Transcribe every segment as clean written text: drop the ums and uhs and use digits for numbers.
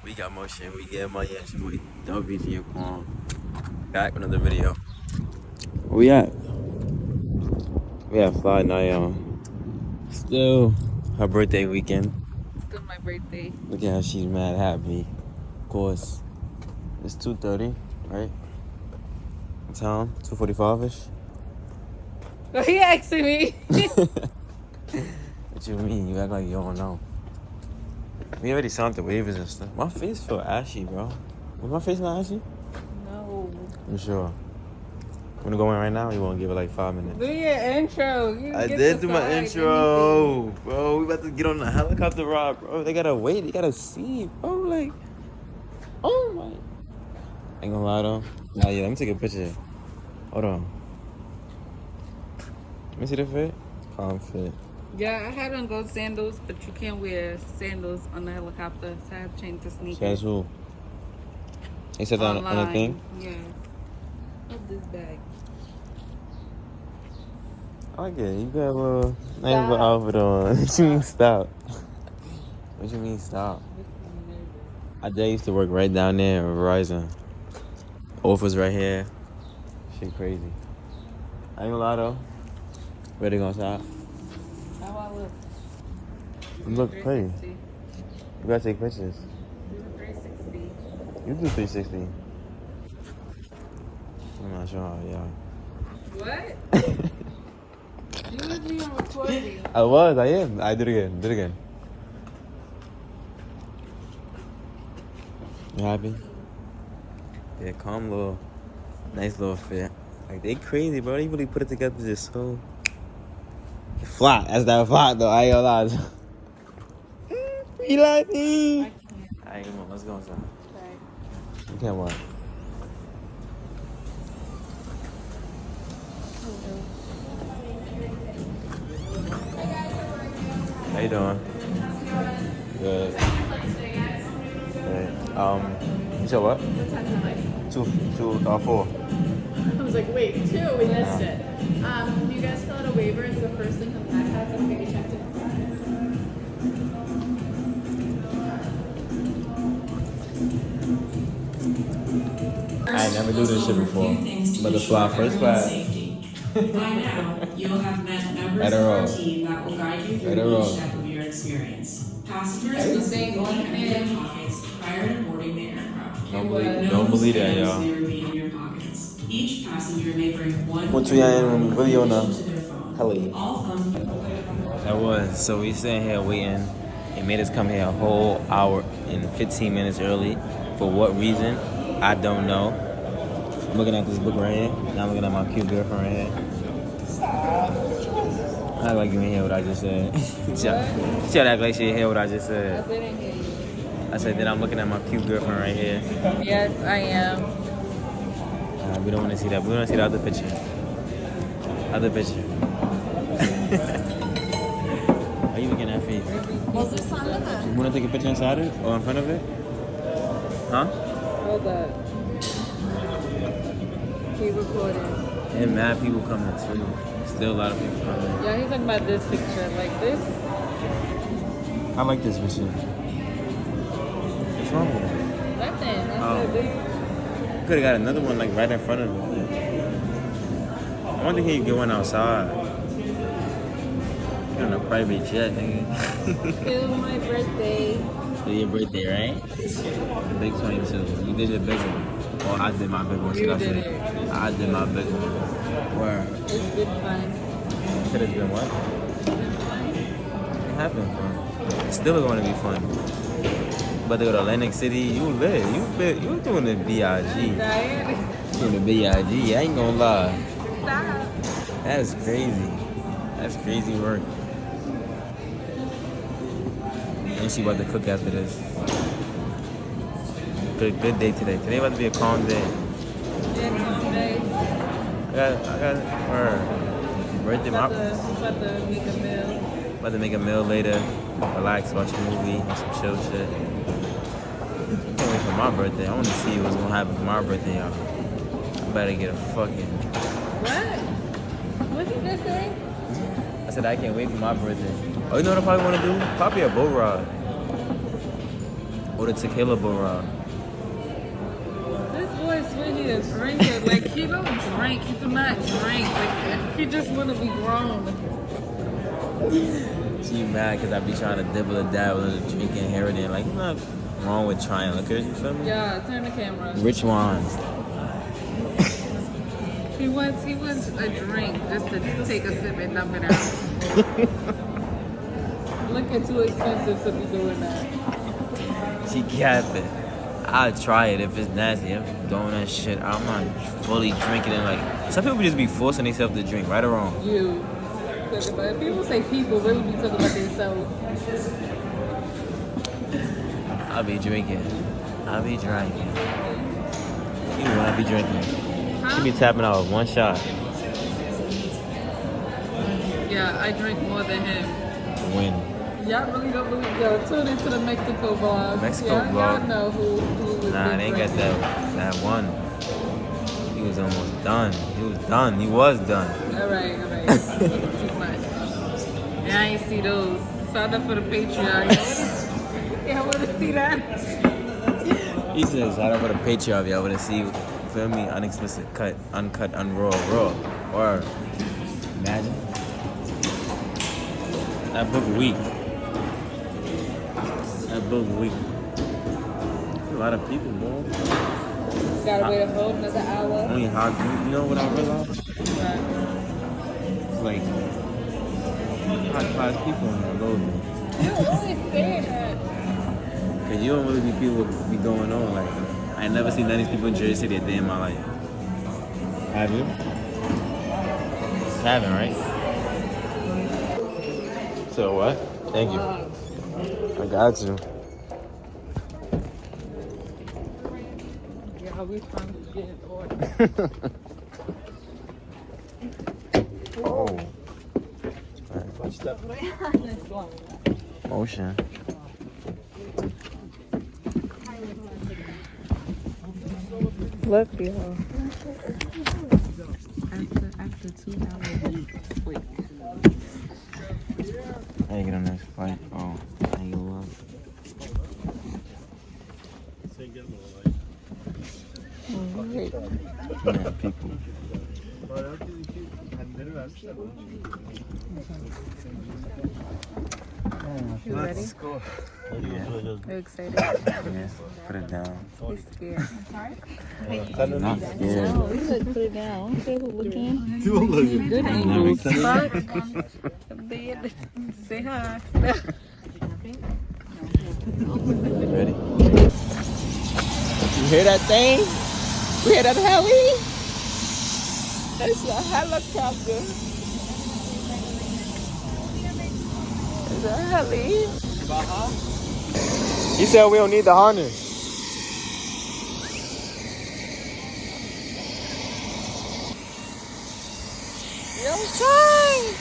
We got motion. We get money. It's your boy WG and Quan. Back with another video. Where we at? We at Fly Nayan. Still her birthday weekend. Still my birthday. Look at how she's mad happy. Of course. It's 2:30, right? Time 2:45ish. Oh, he asking me. What you mean? You act like you don't know. We already signed the waivers and stuff. My face feel ashy, bro. Was my face not ashy? No. I'm sure. Wanna go in right now? Or you wanna give it like 5 minutes? Do your intro. I did do my intro, bro. We about to get on the helicopter ride, bro. They gotta wait. They gotta see, bro. Like, oh my. Ain't gonna lie though. Nah, yeah. Let me take a picture. Hold on. Let me see the fit. Calm fit. Yeah, I had on gold sandals, but you can't wear sandals on the helicopter, so I have to change to sneakers. Says who? They said that on the thing? Yeah. What's this bag? I like it. You got a little nice little outfit on. What you mean stop? What you mean stop? I dad used to work right down there at Verizon. Office right here. Shit crazy. I ain't gonna lie though. Ready to go outside? How I look? You look pretty. You gotta take pictures. Do 360. You do 360. I'm not sure how, yeah. What? You was being recording. I am. I did it again. Do it again. You happy? Yeah, calm little, nice little fit. Like, they crazy, bro. They really put it together just so flat. That's that flat, though. I ain't gonna lie. You like me? I can't. Alright, come on. Let's go inside. Okay. You can't walk. How you doing? Good. Good. You said what? What time am I? 4. I was like, wait, 2, we missed it. You guys fill out a waiver, it's the first thing on that has, I'm gonna check it. I never do this shit before. But the fly first class. By now, you'll have met members At a of our roll. team that will guide you through At a roll. each step of your experience. Passengers must be going in their pockets prior to boarding the aircraft. Don't believe that, No y'all. may remain in your pockets. Each passenger may bring one What you in video now? to their phone. Heli. All phone That was. So we sitting here waiting. It made us come here a whole hour and 15 minutes early. For what reason? I don't know. I'm looking at this book right here. Now I'm looking at my cute girlfriend right here. I act like you ain't hear what I just said. She tried to act like she didn't hear what I just I said. didn't hear you. I said, then I'm looking at my cute girlfriend right here. Yes, I am. We don't want to see that. We want to see the other picture. Other picture. Are you looking at face? You want to take a picture inside it or in front of it? Huh? Hold up. Keep recording. And mad people coming too. Still a lot of people coming. Yeah, he's talking about this picture. Like this. I like this picture. What's wrong with it? Nothing. I Oh. said this. Could have got another one like right in front of it. I wonder if you get one outside. You're on a private jet, nigga. It was my birthday. So your birthday, right? The big 22. You did your big one. Or I did my big one. You should I did say? it. I did my big one. Where? It's good fun. Could have been what? It happened fun. It's still going to be fun. But to go to Atlantic City, you lit. You doing the B.I.G. Diane. Doing the B.I.G. I ain't gonna lie. Stop. That's crazy. That's crazy work. And she about to cook after this. Good day today. Today about to be a calm day. Yeah, Monday. I got her birthday. About to make a meal. About to make a meal later. Relax, watch a movie, have some chill shit. Can't wait for my birthday. I want to see what's gonna happen for my birthday, y'all. I better get a fucking. What? What did you just say? I said I can't wait for my birthday. Oh, you know what I probably want to do? Probably a boat ride. Or the tequila barrage. This boy Sweetie is drinking. Like, he don't drink. He do not drink. Like, he just want to be grown. She mad because I be trying to dibble and dabble and drinking here and there. Like, nothing wrong with trying liquor, you feel me? Yeah, turn the camera. Rich wines. He wants a drink just to take a sip and dump it out. Look at too expensive to be doing that. She capping. I'll try it if it's nasty. I'm doing that shit. I'm not fully drinking it. Like, some people just be forcing themselves to drink, right or wrong. You. But people say people really be talking about themselves. I'll be drinking. I'll be drinking. You know I be drinking. She be tapping out with one shot. Yeah, I drink more than him. Win. Y'all really don't believe. Yo, tune into the Mexico vlog. Mexico Y'all vlog? know who was Nah, they ain't got that one. He was almost done. He was done. He was done. All right. Too much. Yeah, I ain't see those. Sign up for the Patreon. Yeah, I want to see that. He said, shout out for the Patreon. Y'all want to see, feel me? Unexplicit, cut, uncut, raw. Or, imagine. That book weak. A lot of people, bro. Gotta wait a whole another hour. Only hot. You know what I realized? Right. It's like hot 5 people in the load. You always say that. Cause you don't really be people be going on. Like, I ain't never seen none of these people in Jersey City a day in my life. Have you? Haven't, right? So what? Thank you. I got you. Yeah, we trying to get in order. Oh. Motion. Look, y'all. After 2 hours. Wait. How you get on this flight? Oh, how you go up? Wait. Yeah, people. You ready? Yeah. You excited? Yes. Put it down. He's scared. Not scared. No, you look, put it down. Okay, who's looking? Good Never angles. seen Fuck. Say hi. Ready? You hear that thing? We hear that heli? That's a helicopter. It's a heli. He said we don't need the harness. Yo, shine!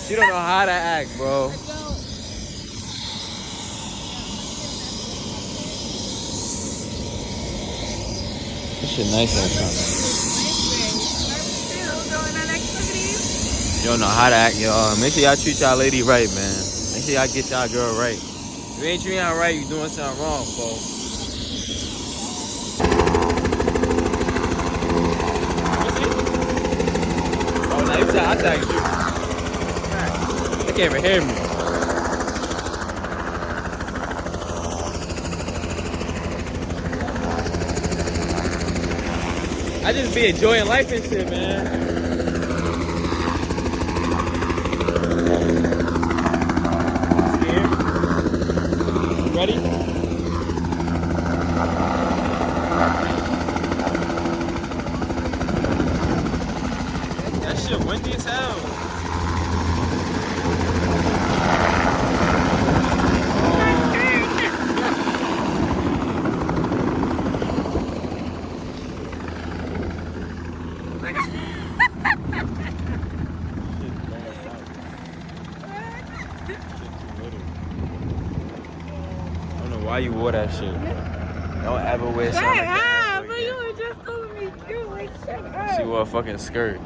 She don't know how to act, bro. This shit nice outside. You don't know how to act, y'all. Make sure y'all treat y'all lady right, man. Make sure y'all get y'all girl right. If you ain't treating her right, you doing something wrong, folks. Oh, no, you I tagged you. They can't even hear me. I just be enjoying life and shit, man. Scared? Ready? That shit windy as hell. Why you wore that shit? Don't ever wear something like that. But you were just telling me you like shut up. She wore a fucking skirt.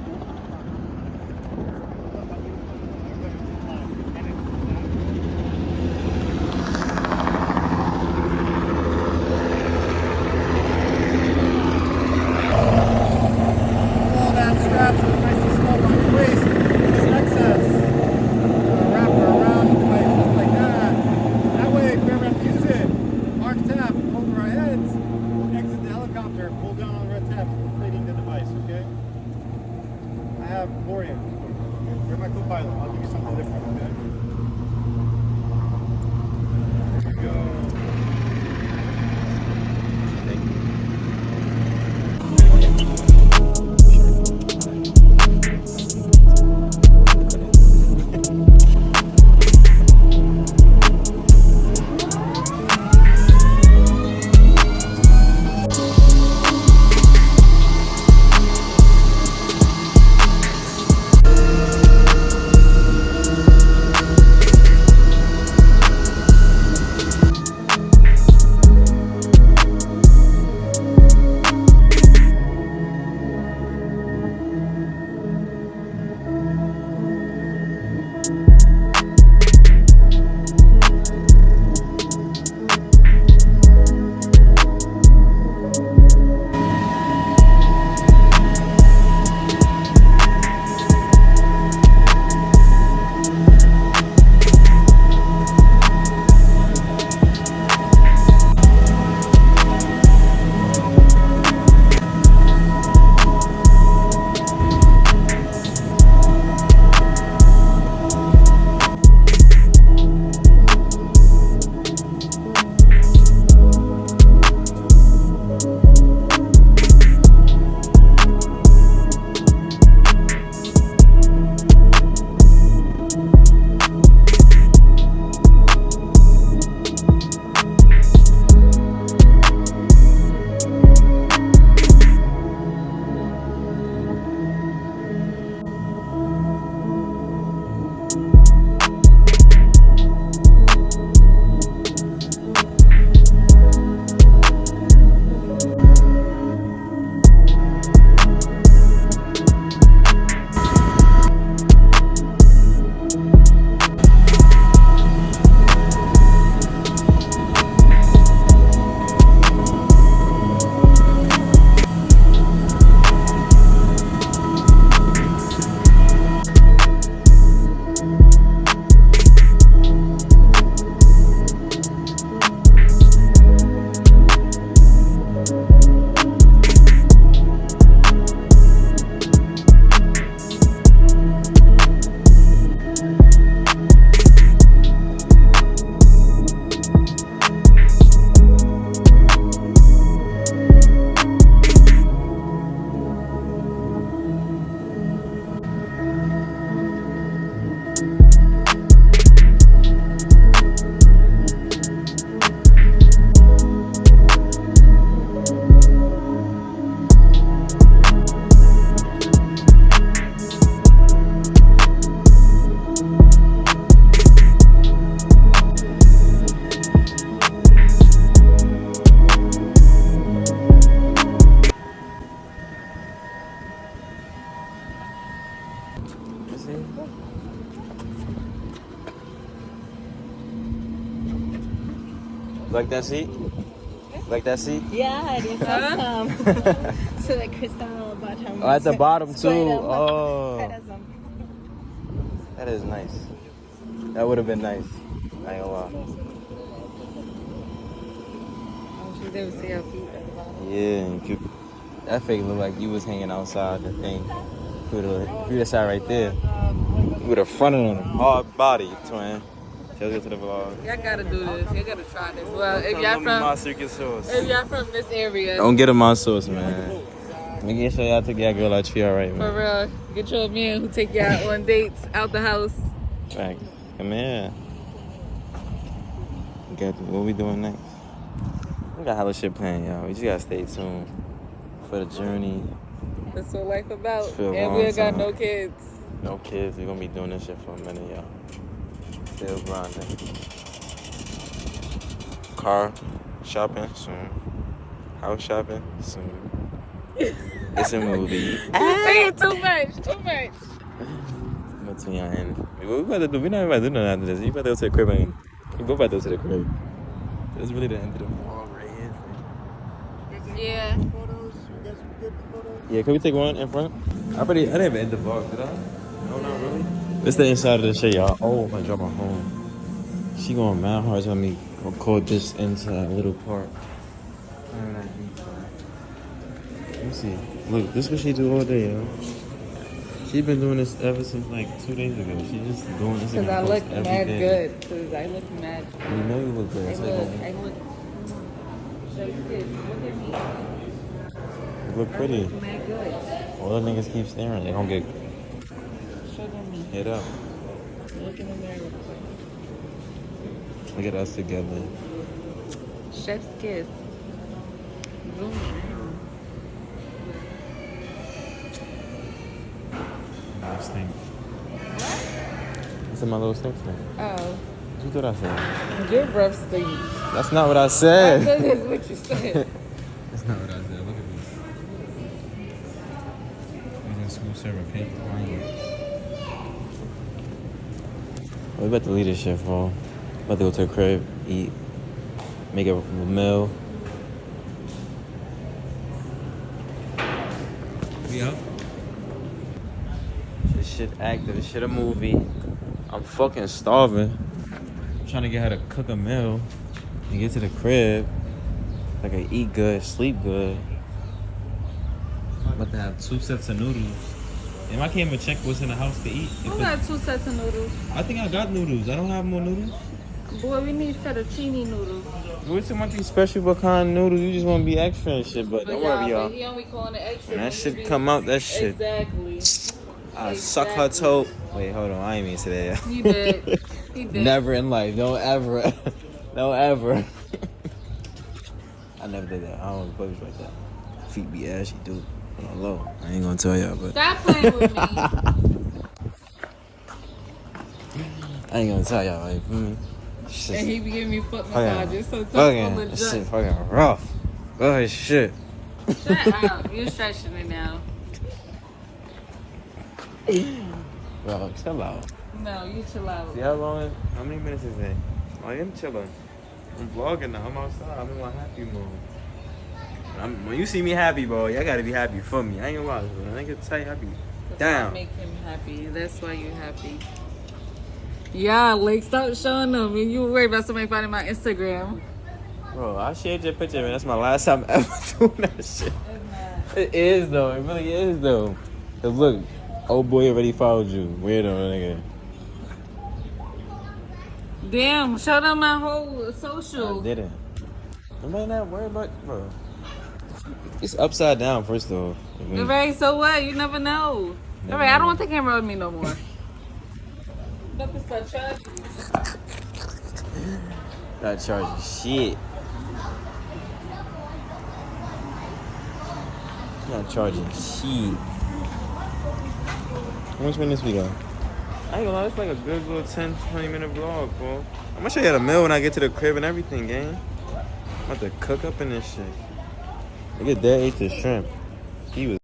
Like that seat? Like that seat? Yeah, it is Huh? awesome. To the crystal bottom. Oh, at the bottom too. Square them. Oh, Quite awesome. that is nice. That would have been nice. I ain't gonna lie. You never see our feet at the bottom. Yeah, and that fake look like you was hanging outside the thing. If you would have sat right there, you would have fronted on him. Hard body, twin. Let's get to the vlog. Y'all gotta do this. Y'all gotta try this. Well, if Come y'all give me my from secret sauce. this area, Don't get him my sauce, man. Make sure y'all take y'all girl out treat alright, for man. real, get your man who take y'all on dates out the house. Right. Come here. What we doing next? We got hella shit planned, y'all. We just gotta stay tuned for the journey. That's what life about. For a And long we ain't got time. no kids. No kids. We're gonna be doing this shit for a minute, y'all. Still grinding. Car shopping soon. House shopping soon. It's a movie. You saying too much. Between y'all and what we about to do? We not about to do nothing after this. You about to go to the crib and we both about to go to the crib. That's really the end of the vlog right here. Yeah. Yeah, can we take one in front? I didn't even end the vlog, did I? No, not really. This the inside of the shit, y'all. Oh, I'm gonna drop my phone. She going mad hard on me. Record this inside little part. Let me see. Look, this is what she do all day, yo. She been doing this ever since like 2 days ago. She just doing this. Because I look mad good. Because I look mad. You know you look good. I That's how you look. gonna- I look. Show you this. Look at me. You look pretty. I look mad good. All the niggas keep staring. They gonna get Show them me. hit up. Look in the mirror. Look at us together. Chef's kiss. Zoom in. Little stink. That's my little stink thing. Oh. What you thought I said? Your breath stinks. That's not what I I said. thought that's what you said. That's not what I said. Look at this. Using school server paint line. We about to leave this shit, for. About to go to the crib, eat, make a meal. We up? This shit active. This shit a movie. I'm fucking starving. I'm trying to get her to cook a meal and get to the crib. Like I eat good, sleep good. I'm about to have 2 sets of noodles. And I can't even check what's in the house to eat. Who got 2 sets of noodles? I think I got noodles. I don't have more noodles. Boy, we need fettuccine noodles. What's talking about these special what kind of noodles? You just want to be extra and shit, but don't worry, But y'all. he only calling it extra. When that when shit he be- come out, that shit. Exactly. I suck her toe. Wait, hold on. I ain't mean to say that. He did. He did. Never in life. Don't ever. Don't ever. I never did that. I don't play like that. Feet be ashy, dude. Hello. I ain't gonna tell y'all, but Stop playing with me. I ain't gonna tell y'all. Like, And shit. he be giving me foot Fucking- massages. So tough on the Fucking, this shit junk. fucking rough. Oh shit. Shut up. You're stretching it now. Bro, chill out. No, you chill out. See how long? How many minutes is it? I am chilling. I'm vlogging now. I'm outside. I'm in my happy mode. When you see me happy, bro, y'all gotta be happy for me. I ain't gonna lie. When I get tight, happy. That's why I Damn. make him happy. That's why you're happy. Yeah, like stop showing them. And you worry about somebody finding my Instagram. Bro, I shared your picture, man. That's my last time ever doing that shit. It is though. It really is though. Cause look, old boy already followed you. Weirdo nigga. Damn, show them my whole social. I didn't. Nobody not worried about, bro. It's upside down, first of all. Alright, so what? You never know. Never Alright, I don't know. want the camera with me no more. About to start charging. Not charging shit. Not charging shit. How much minutes we got? I ain't gonna lie, it's like a good little 10, 20 minute vlog, bro. I'm gonna show you the meal when I get to the crib and everything, gang. I'm about to cook up in this shit. Look at Dad ate the shrimp. He was